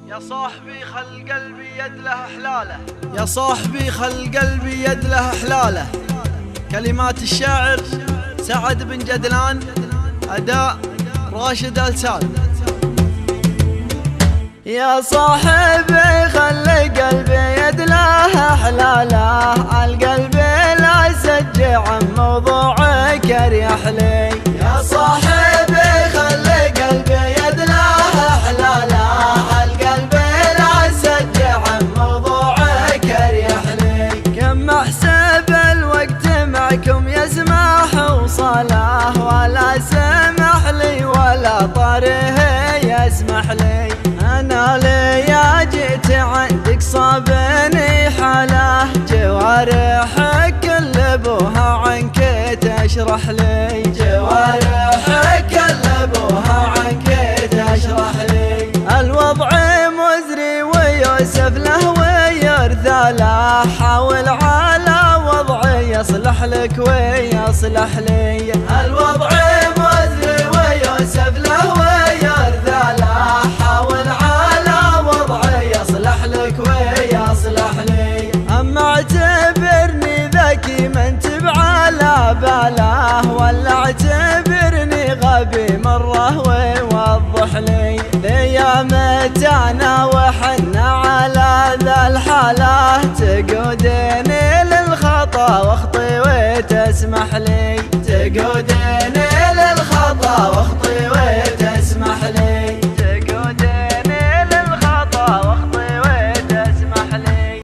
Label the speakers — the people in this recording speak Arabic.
Speaker 1: يا صاحبي خل قلبي يد له حلاله، يا صاحبي خل قلبي يد له حلاله. كلمات الشاعر سعد بن جدلان، أداء راشد السال.
Speaker 2: يا صاحبي خلي قلبي يد له حلاله، القلب لا يسجع عن موضوعك اريح لي. يا صاحبي خلي قلبي يد له حلاله، القلب لا يسجع عن موضوعك اريح لي. كم احسب الوقت معكم يسمح وصاله، ولا سمح لي ولا طاره يسمح لي. أنا ليا جيت عندك صابني حاله، جوارحك كل ابوها عنك تشرح لي. جوارحك كل ابوها عنك تشرح لي. الوضع مزري ويوسف له ويرثى له، حاول على وضعي يصلح لك ويصلح لي. الوضع مزري ويوسف له ويرثى له، حاول على وضعي يصلح لك ويصلح لي. أما اعتبرني ذكي ما انت بعلى باله، ولا اعتبرني غبي مرة ويوضح لي. ليامت انا وحنا على ذا الحالة، تقودني للخطا واخطي وتسمح لي. تقودني